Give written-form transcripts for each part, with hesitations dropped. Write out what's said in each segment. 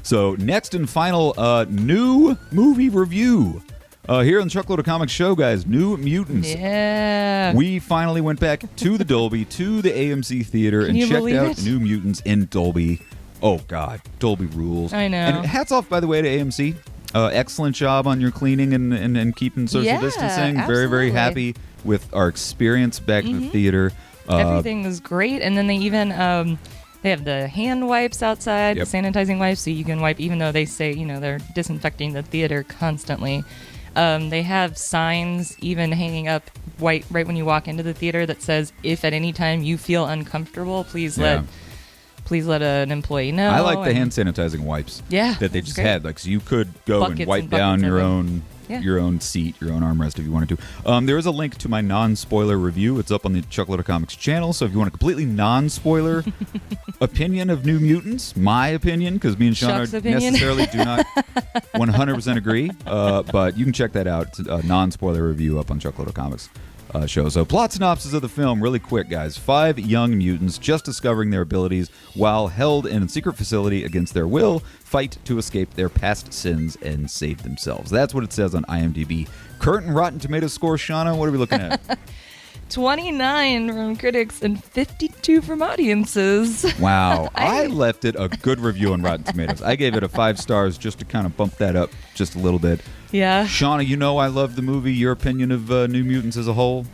So next and final new movie review. Here on the Truckload of Comics show, guys, New Mutants. Yeah. We finally went back to the Dolby, to the AMC Theater, and checked out New Mutants in Dolby. Oh, God. Dolby rules. I know. And hats off, by the way, to AMC. Excellent job on your cleaning and keeping social distancing. Absolutely. Very, very happy with our experience back in the theater. Everything was great. And then they even... they have the hand wipes outside, the sanitizing wipes, so you can wipe, even though they say, they're disinfecting the theater constantly. They have signs even hanging up right when you walk into the theater that says, if at any time you feel uncomfortable, please let an employee know. I like the hand sanitizing wipes that they just had. Like, so you could go buckets and wipe down your own seat, your own armrest if you wanted to. There is a link to my non-spoiler review. It's up on the Chuckload of Comics channel. So if you want a completely non-spoiler opinion of New Mutants, my opinion, because me and Sean necessarily do not 100% agree, but you can check that out. It's a non-spoiler review up on Chuckload of Comics show. So plot synopsis of the film, really quick, guys. 5 young mutants just discovering their abilities while held in a secret facility against their will fight to escape their past sins and save themselves. That's what it says on IMDb. Current and Rotten Tomatoes score, Shauna, what are we looking at? 29 from critics and 52 from audiences. Wow. I left it a good review on Rotten Tomatoes. I gave it a 5 stars just to kind of bump that up just a little bit. Yeah. Shauna, I love the movie. Your opinion of New Mutants as a whole?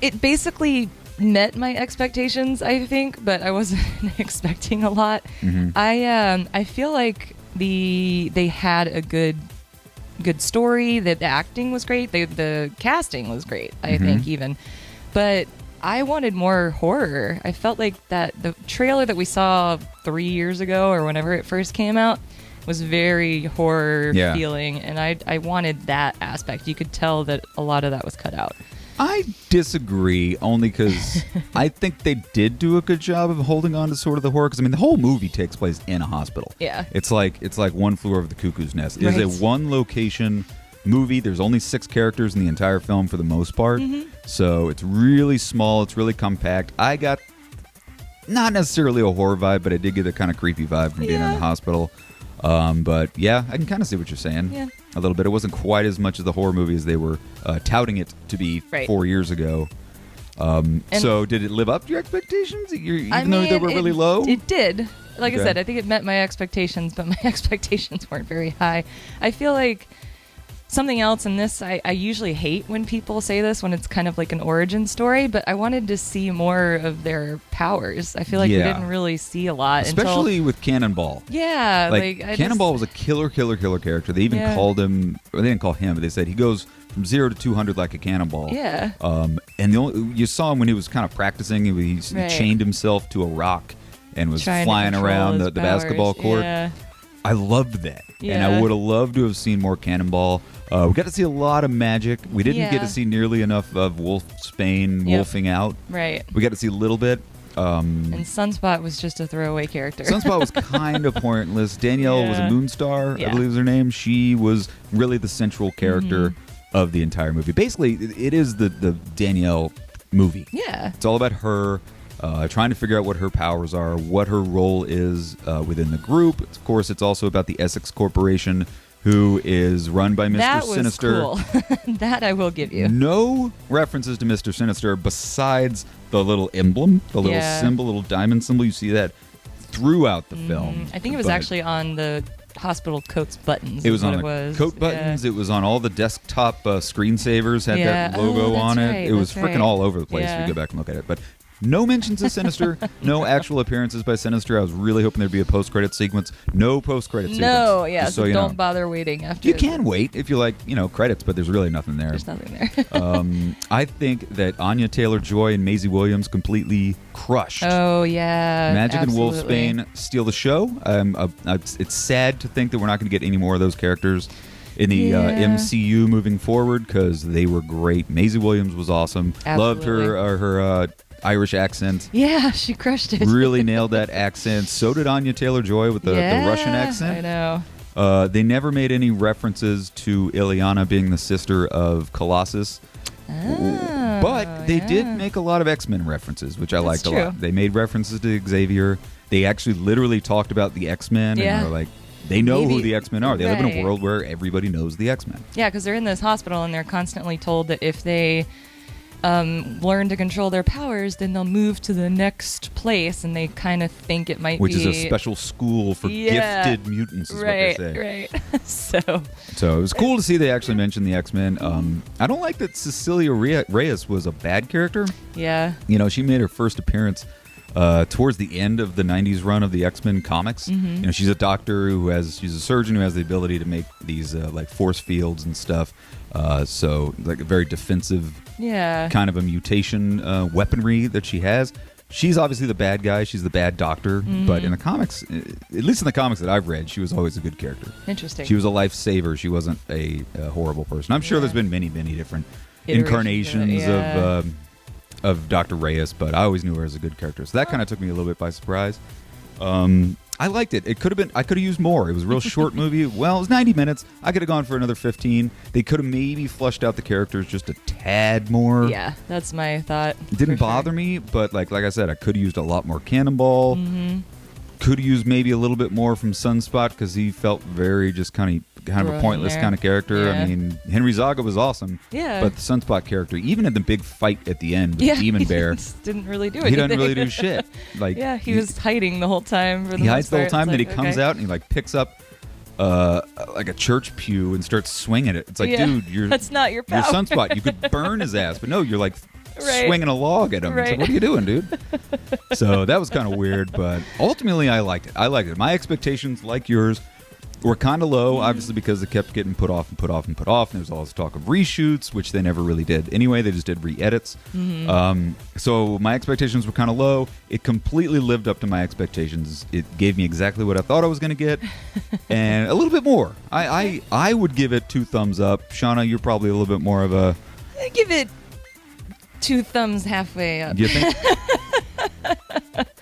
It basically met my expectations, I think, but I wasn't expecting a lot. Mm-hmm. I feel like they had a good story. The acting was great. The casting was great, I think, even. But I wanted more horror. I felt like that the trailer that we saw 3 years ago or whenever it first came out was very horror feeling, and I wanted that aspect. You could tell that a lot of that was cut out. I disagree, only because I think they did do a good job of holding on to sort of the horror. Because the whole movie takes place in a hospital. Yeah, it's like One Flew Over the Cuckoo's Nest. It's a one location movie. There's only 6 characters in the entire film for the most part, so it's really small. It's really compact. I got not necessarily a horror vibe, but I did get a kind of creepy vibe from being in the hospital. But yeah, I can kind of see what you're saying. Yeah. A little bit. It wasn't quite as much of the horror movie as they were touting it to be 4 years ago. So did it live up to your expectations? Even though they were really low? It did. Like I said, I think it met my expectations, but my expectations weren't very high. I feel like something else in this, I usually hate when people say this when it's kind of like an origin story, but I wanted to see more of their powers. I feel like we didn't really see a lot. Especially with Cannonball. Yeah. Like Cannonball was a killer character. They even called him, or they didn't call him, but they said he goes from 0 to 200 like a cannonball. Yeah. And you saw him when he was kind of practicing. He chained himself to a rock and was flying around the basketball court. Yeah. I loved that. And I would have loved to have seen more Cannonball. We got to see a lot of magic. We didn't get to see nearly enough of Wolfsbane wolfing out. Right. We got to see a little bit. And Sunspot was just a throwaway character. Sunspot was kind of pointless. Danielle was a Moonstar, I believe is her name. She was really the central character of the entire movie. Basically, it is the Danielle movie. Yeah. It's all about her trying to figure out what her powers are, what her role is within the group. Of course, it's also about the Essex Corporation, who is run by Mr. Sinister. That was cool. That I will give you. No references to Mr. Sinister besides the little emblem, the little symbol, little diamond symbol. You see that throughout the film. I think it was actually on the hospital coat's buttons. It was on the coat buttons. It was on all the desktop screensavers, had that logo on it. Right, it was freaking all over the place if you go back and look at it. But no mentions of Sinister, no actual appearances by Sinister. I was really hoping there'd be a post-credit sequence. No post-credit sequence. No, so don't bother waiting after. You can wait if you like, credits, but there's really nothing there. There's nothing there. I think that Anya Taylor-Joy and Maisie Williams completely crushed. Oh, yeah. Magic and Wolfsbane steal the show. It's sad to think that we're not going to get any more of those characters in the MCU moving forward, because they were great. Maisie Williams was awesome. Absolutely. Loved her Irish accent. Yeah, she crushed it. Really nailed that accent. So did Anya Taylor-Joy with the Russian accent. I know. They never made any references to Ileana being the sister of Colossus. But they did make a lot of X-Men references, which I liked a lot. They made references to Xavier. They actually literally talked about the X-Men and were like, They know who Maybe- the X-Men are. They live in a right. world where everybody knows the X-Men. Yeah, because they're in this hospital and they're constantly told that if they learn to control their powers, then they'll move to the next place, and they kind of think it might Which be... is a special school for Yeah. gifted mutants, is what they say. Right. So it was cool to see they actually mentioned the X-Men. I don't like that Cecilia Reyes was a bad character. Yeah. You know, she made her first appearance towards the end of the 90s run of the X-Men comics. You know, she's a doctor she's a surgeon who has the ability to make these like force fields and stuff. So like a very defensive Yeah. kind of a mutation weaponry that she has. She's obviously the bad guy. She's the bad doctor. But in the comics, at least in the comics that I've read, she was always a good character. Interesting. She was a lifesaver. She wasn't a horrible person. I'm sure there's been many, many different incarnations of Dr. Reyes, but I always knew her as a good character. So that kind of took me a little bit by surprise. I liked it. It could have been. I could have used more. It was a real short movie. Well, it was 90 minutes. I could have gone for another 15. They could have maybe flushed out the characters just a tad more. Yeah, that's my thought. It didn't bother me, but like I said, I could have used a lot more Cannonball. Could have used maybe a little bit more from Sunspot because he felt very just kind of a Thrown pointless there. kind of character. Yeah. I mean, Henry Zaga was awesome. Yeah. But the Sunspot character, even in the big fight at the end with Yeah, Demon he Bear, just didn't really do anything. he doesn't really do shit. Like Yeah, he was hiding the whole time. For the he hides most the whole part. time, It's then he like, comes okay. out and he like picks up like a church pew and starts swinging it. It's like, Yeah, dude, that's not your you're power. Sunspot. You could burn his ass, but no, you're like Right. swinging a log at him. It's like, Right. what are you doing, dude? So that was kind of weird, but ultimately I liked it. My expectations, like yours, were kind of low, obviously because it kept getting put off and put off and put off. And there was all this talk of reshoots, which they never really did. Anyway, they just did re-edits. So my expectations were kind of low. It completely lived up to my expectations. It gave me exactly what I thought I was going to get, and a little bit more. I would give it 2 thumbs up. Shauna, you're probably a little bit more of a... I give it 2 thumbs halfway up. Do you think?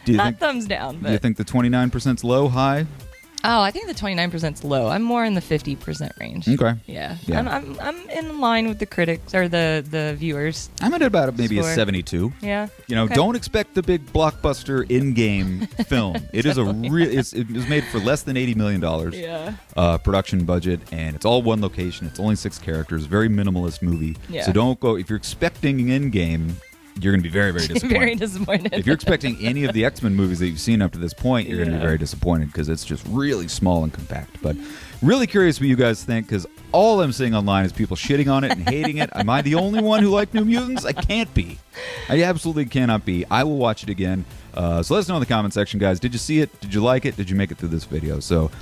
Do you Not think? thumbs down, Do but you think the 29% is low, high? oh, I think the 29% is low. I'm more in the 50% range. Okay. Yeah. Yeah. I'm in line with the critics or the viewers. I'm at about maybe Score. a 72. Yeah. You know, Okay. don't expect the big blockbuster in-game film. It is it was made for less than $80 million Yeah. production budget, and it's all one location. It's only 6 characters. Very minimalist movie. Yeah. So don't go if you're expecting in-game. You're going to be very, very disappointed. Very disappointed. If you're expecting any of the X-Men movies that you've seen up to this point, you're going to be Yeah. very disappointed because it's just really small and compact. But really curious what you guys think, because all I'm seeing online is people shitting on it and hating it. Am I the only one who liked New Mutants? I can't be. I absolutely cannot be. I will watch it again. So let us know in the comment section, guys. Did you see it? Did you like it? Did you make it through this video? So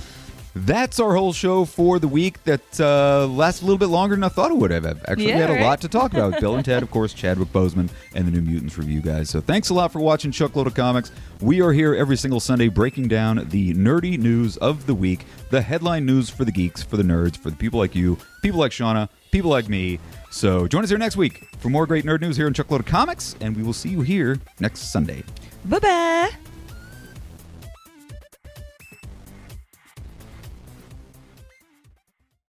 that's our whole show for the week that lasted a little bit longer than I thought it would have. Actually, we Yeah, had a right? lot to talk about. Bill and Ted, of course, Chadwick Boseman, and the New Mutants review, guys. So thanks a lot for watching Chuckload of Comics. We are here every single Sunday breaking down the nerdy news of the week, the headline news for the geeks, for the nerds, for the people like you, people like Shauna, people like me. So join us here next week for more great nerd news here in Chuckload of Comics, and we will see you here next Sunday. Bye-bye.